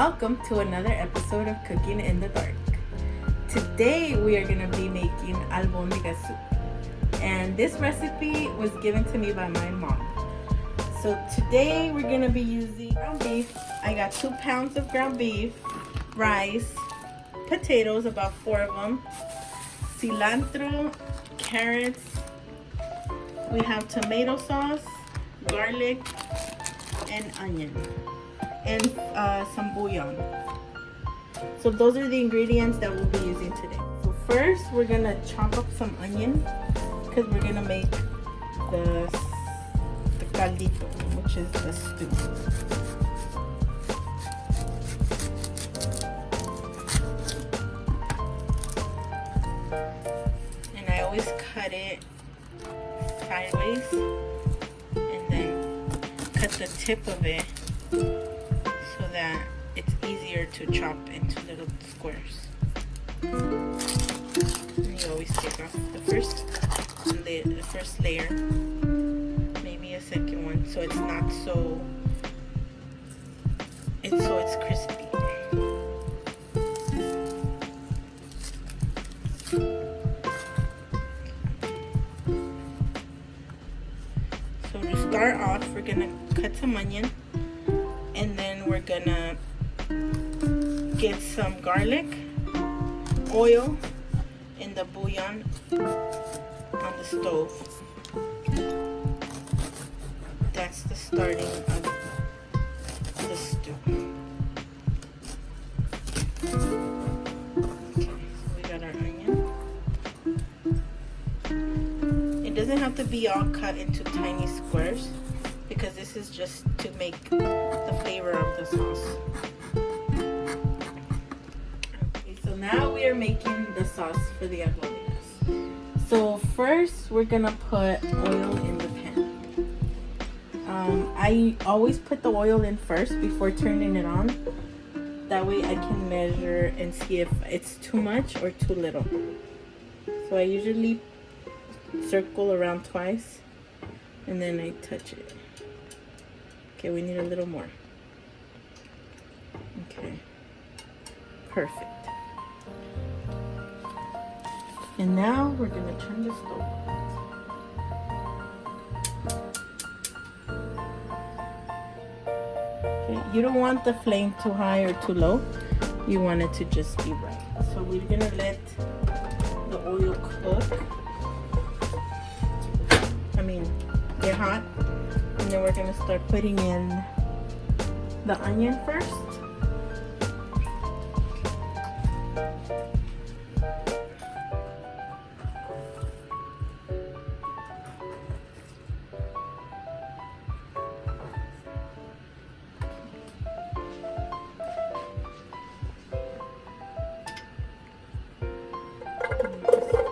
welcome to another episode of Cooking in the Dark. Today we are going to be making Albondigas soup, and this recipe was given to me by my mom. So today we're going to be using ground beef. I got 2 pounds of ground beef, rice, potatoes, about 4 of them, cilantro, carrots, we have tomato sauce, garlic, and onion, and some bouillon. So those are the ingredients that we'll be using today. So first we're gonna chop up some onion because we're gonna make the caldito, which is the stew. And I always cut it sideways and then cut the tip of it so that it's easier to chop into little squares. And you always take off the first layer, maybe a second one, so it's not so it's crispy. So to start off, we're gonna cut some onion, and then we're gonna get some garlic, oil, and the bouillon on the stove. That's the starting of the stew. Okay, so we got our onion. It doesn't have to be all cut into tiny squares because this is just to make the flavor of the sauce. Okay, so now we are making the sauce for the albondigas. So first we're gonna put oil in the pan. I always put the oil in first before turning it on. That way I can measure and see if it's too much or too little. So I usually circle around twice and then I touch it. Okay, we need a little more. Okay, perfect. And now we're gonna turn the stove on. Okay, you don't want the flame too high or too low. You want it to just be right. So we're gonna let the oil cook. Get hot, and then we're gonna start putting in the onion first.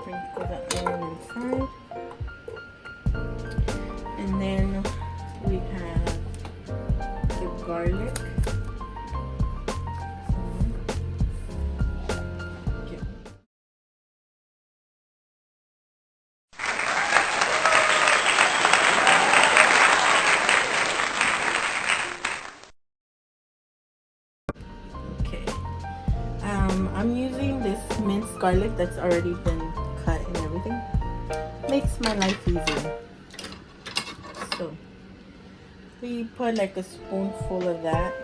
Sprinkle the onion inside. And then we have the garlic. Okay. I'm using this minced garlic that's already been cut and everything. Makes my life easier. So we put like a spoonful of that.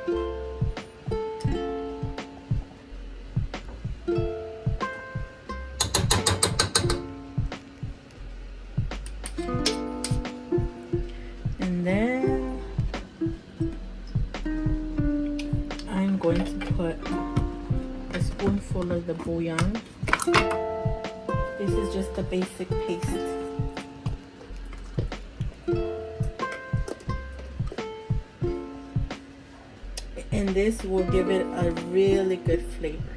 And then I'm going to put a spoonful of the bouillon. This is just a basic paste. And this will give it a really good flavor.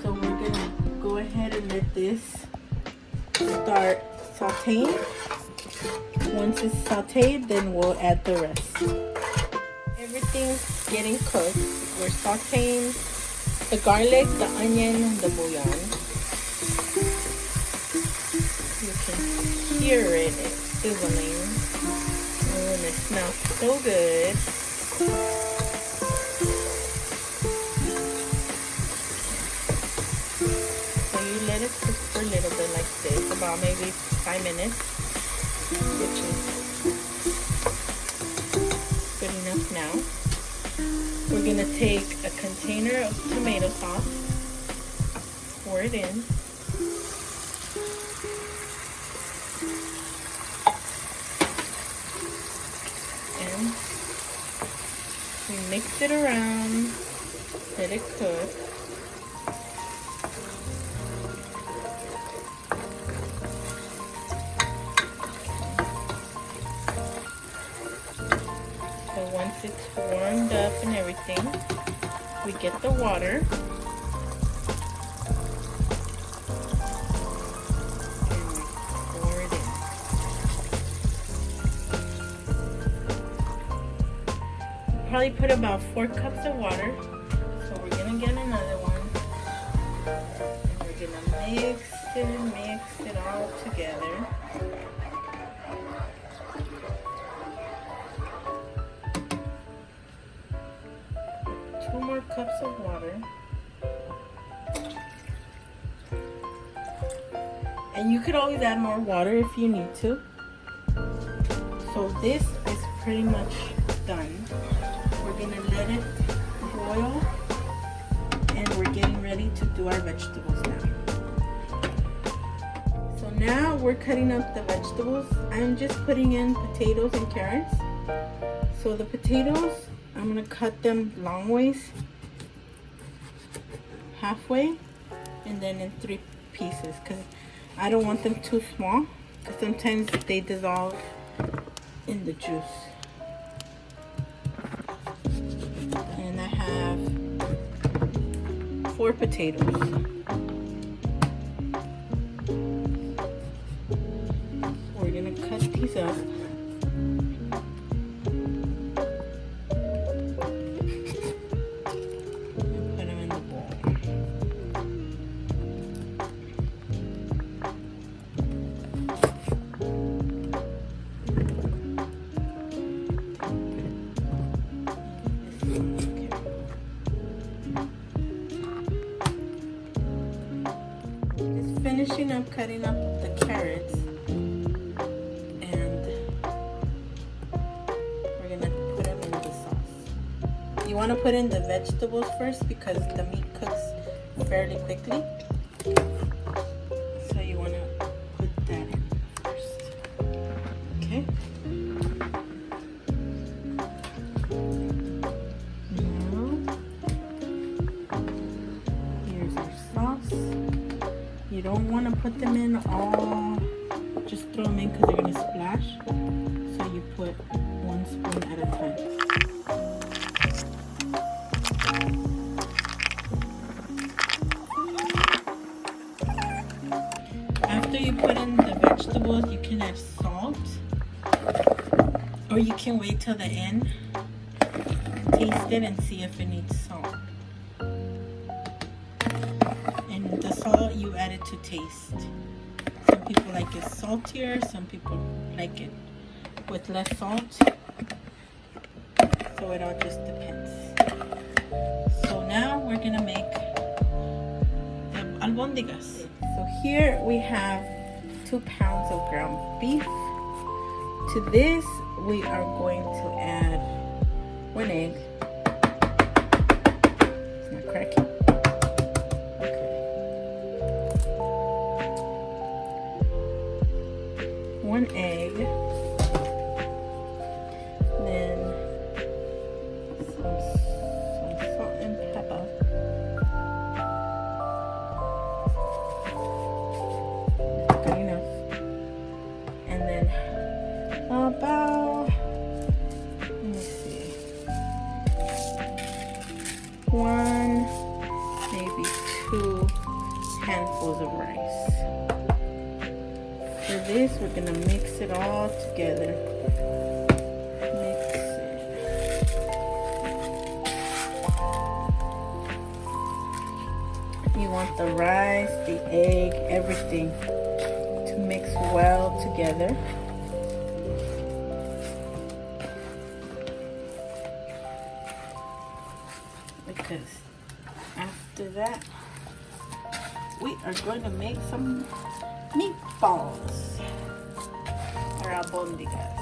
So we're gonna go ahead and let this start sauteing. Once it's sauteed, then we'll add the rest. Everything's getting cooked. We're sauteing the garlic, the onion, the bouillon. You can hear it, it's sizzling. And it smells so good. So you let it cook for a little bit like this, about maybe 5 minutes, which is good enough now. We're gonna take a container of tomato sauce, pour it in. And we mix it around, let it cook. So once it's warmed up and everything, we get the water. And we pour it in. Probably put about 4 cups of water. So we're gonna get another one. And we're gonna mix it all together. Put 2 more cups of water. And you could always add more water if you need to. So this is pretty much done. We're gonna let it boil, and we're getting ready to do our vegetables now. So now we're cutting up the vegetables. I'm just putting in potatoes and carrots. So the potatoes, I'm gonna cut them long ways, halfway, and then in 3 pieces, because I don't want them too small, because sometimes they dissolve in the juice. And I have 4 potatoes. We're gonna cut these up. And put them in the bowl. Finishing up cutting up the carrots, and we're gonna put them in the sauce. You want to put in the vegetables first because the meat cooks fairly quickly, so you want to put that in first. Okay. Now here's our sauce. You don't want to put them in all, just throw them in because they're going to splash. So you put 1 spoon at a time. After you put in the vegetables, you can add salt, or you can wait till the end, taste it and see if it needs salt. And the salt, you add it to taste. Some people like it saltier, some people like it with less salt. So it all just depends. So now we're gonna make the albondigas. So here we have 2 pounds of ground beef. To this, we are going to add 1 egg. It's not cracking. 1 egg, then some salt and pepper, good enough, and then about, let me see, 1, maybe 2 handfuls of rice. For this, we're gonna mix it all together. Mix it. You want the rice, the egg, everything to mix well together. because after that we are going to make some meatballs or albondigas.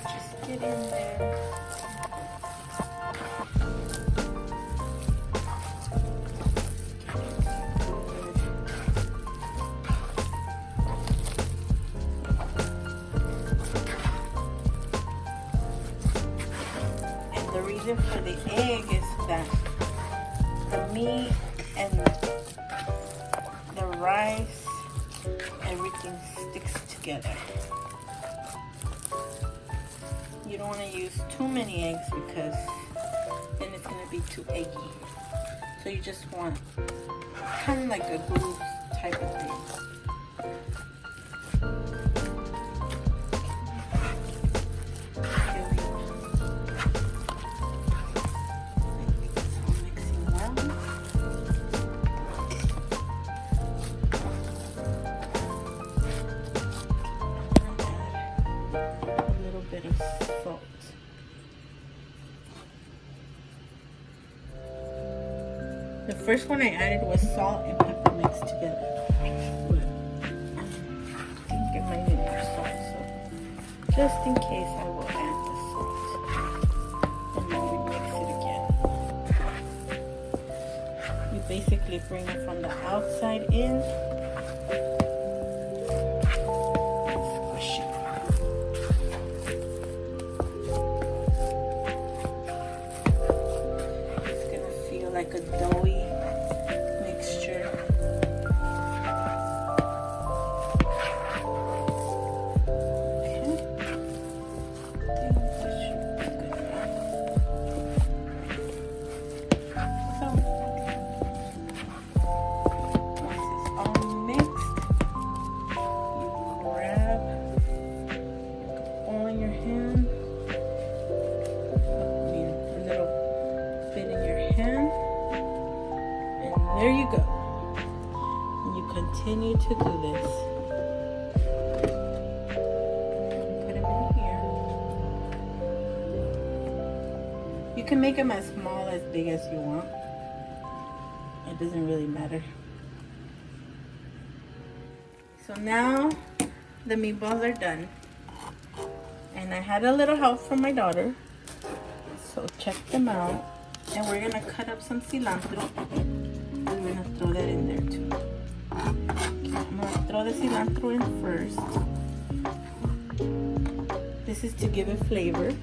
Just get in there. The reason for the egg is that the meat and the rice, everything sticks together. You don't want to use too many eggs because then it's going to be too eggy. So you just want kind of like a glue type of thing. The first one I added was salt and pepper mixed together. But I think it might need more salt, so just in case I will add the salt. And then we mix it again. You basically bring it from the outside in. Squish it. It's gonna feel like a doughy mixture. There you go. And you continue to do this. Put them in here. You can make them as small, as big as you want. It doesn't really matter. So now the meatballs are done. And I had a little help from my daughter. So check them out. And we're gonna cut up some cilantro. I'm gonna throw that in there too. Okay, I'm gonna throw the cilantro in first. This is to give it flavor.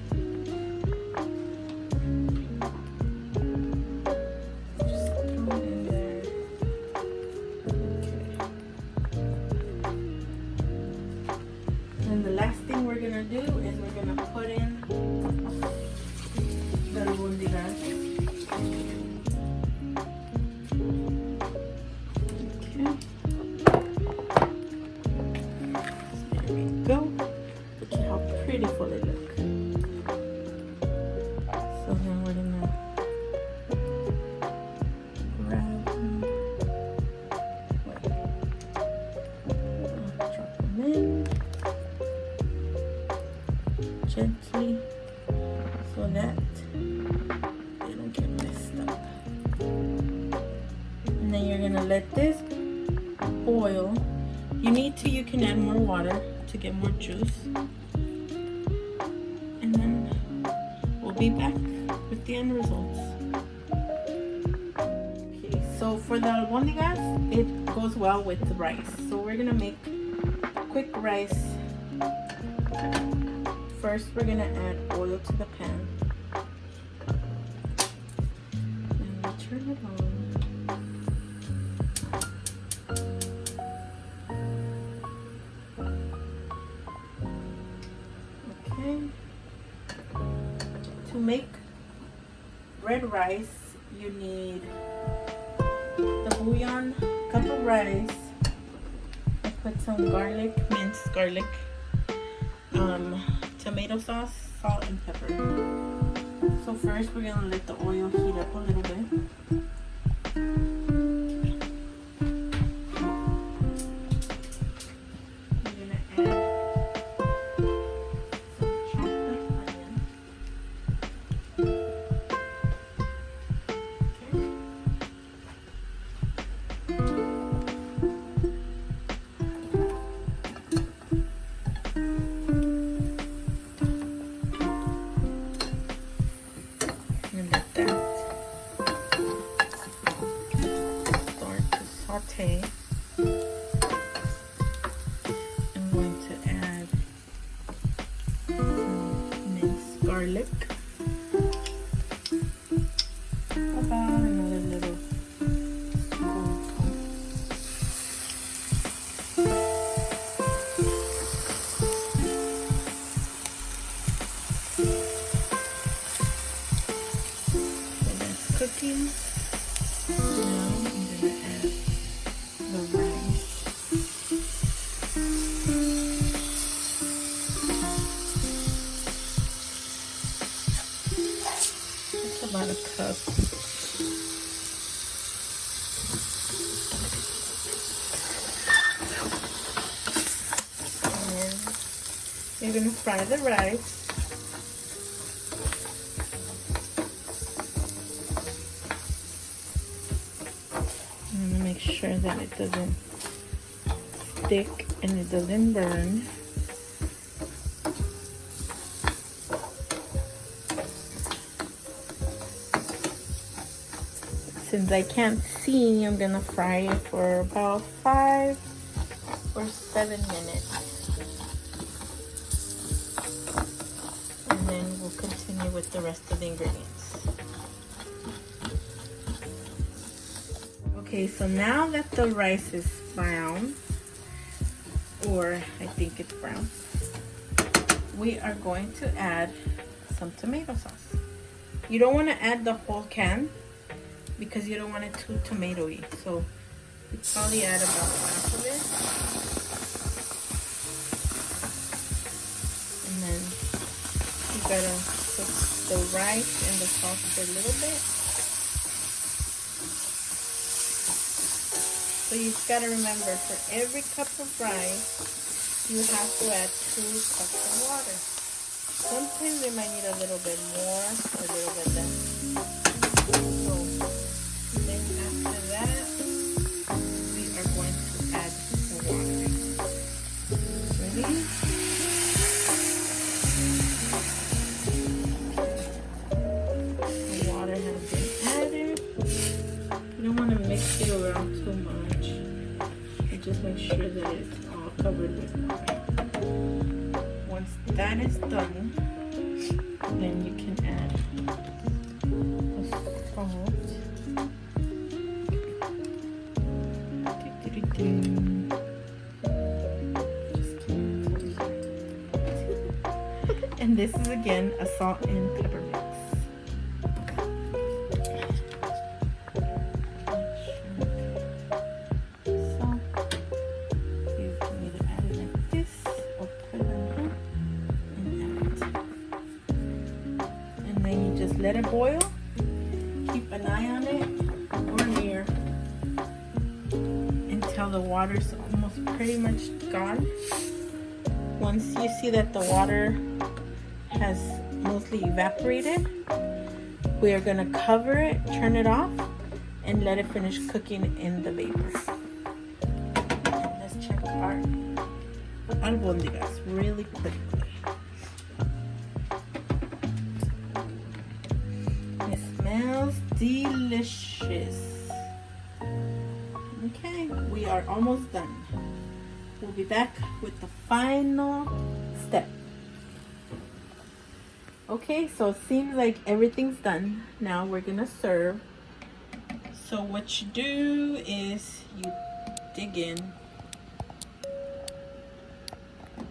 Just throw it in there. Okay. And the last thing we're gonna do is we're gonna put in the albondigas. Go. Look at how beautiful they look. So then we're gonna grab them. Wait. I'll drop them in gently so that they don't get messed up. And then you're gonna let this boil. You can add more water to get more juice, and then we'll be back with the end results. Okay, so for the albondigas, it goes well with the rice. So we're gonna make quick rice. First, we're gonna add oil to the pan, and we turn it on. To make red rice, you need the bouillon, cup of rice. I put some garlic, minced garlic, tomato sauce, salt, and pepper. So first, we're gonna let the oil heat up a little bit. saute. I'm going to add some minced garlic. About another little spoonful. So that's cooking. Now I'm gonna add the rice. It's about a cup. And you're gonna fry the rice. I'm gonna make sure that it doesn't stick and it doesn't burn. Since I can't see, I'm gonna fry it for about 5 or 7 minutes. And then we'll continue with the rest of the ingredients. Okay, so now that the rice is brown, or I think it's brown, we are going to add some tomato sauce. You don't want to add the whole can because you don't want it too tomatoey. So you probably add about half of it. And then you gotta cook the rice and the sauce for a little bit. So you've got to remember, for every cup of rice, you have to add 2 cups of water. Sometimes you might need a little bit more or a little bit less. So then after that, we are going to add the water. Ready? The water has been added. You don't want to mix it around too much. Just make sure that it's all covered with water. Once that is done, then you can add the salt. And this is again a salt and pepper mix. Let it boil. Keep an eye on it or near until the water's almost pretty much gone. Once you see that the water has mostly evaporated, we are going to cover it, turn it off, and let it finish cooking in the vapor. Let's check our albondigas really quickly. Smells delicious. Okay, we are almost done. We'll be back with the final step. Okay, so it seems like everything's done. Now we're gonna serve. So what you do is you dig in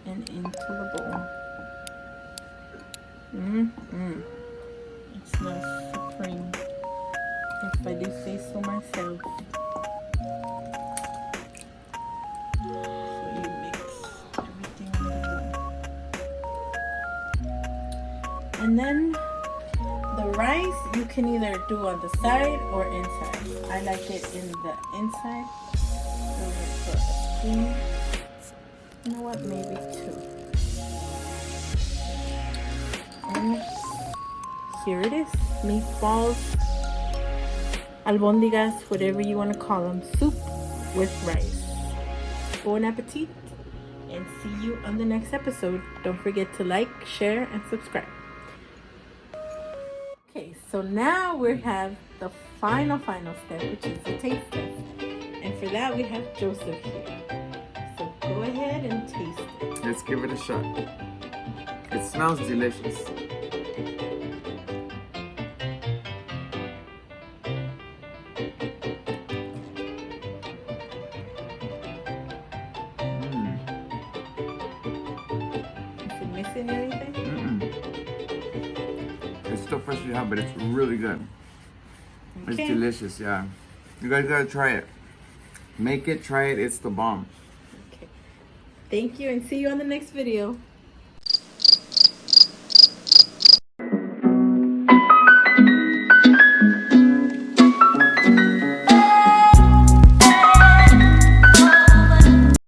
and into the bowl. It smells supreme, if I do say so myself. So you mix everything in the bowl. And then the rice you can either do on the side or inside. I like it in the inside. So I'm gonna put a spoon. You know what? Maybe 2. And here it is. Meatballs, albondigas, whatever you want to call them. Soup with rice. Bon appetit, and see you on the next episode. Don't forget to like, share, and subscribe. Okay, so now we have the final step, which is the taste test. And for that, we have Joseph here. So go ahead and taste it. Let's give it a shot. It smells delicious. Is it missing anything? It's still freshly hot, but it's really good. Okay. It's delicious, yeah. You guys gotta try it. Make it, try it, it's the bomb. Okay. Thank you and see you on the next video.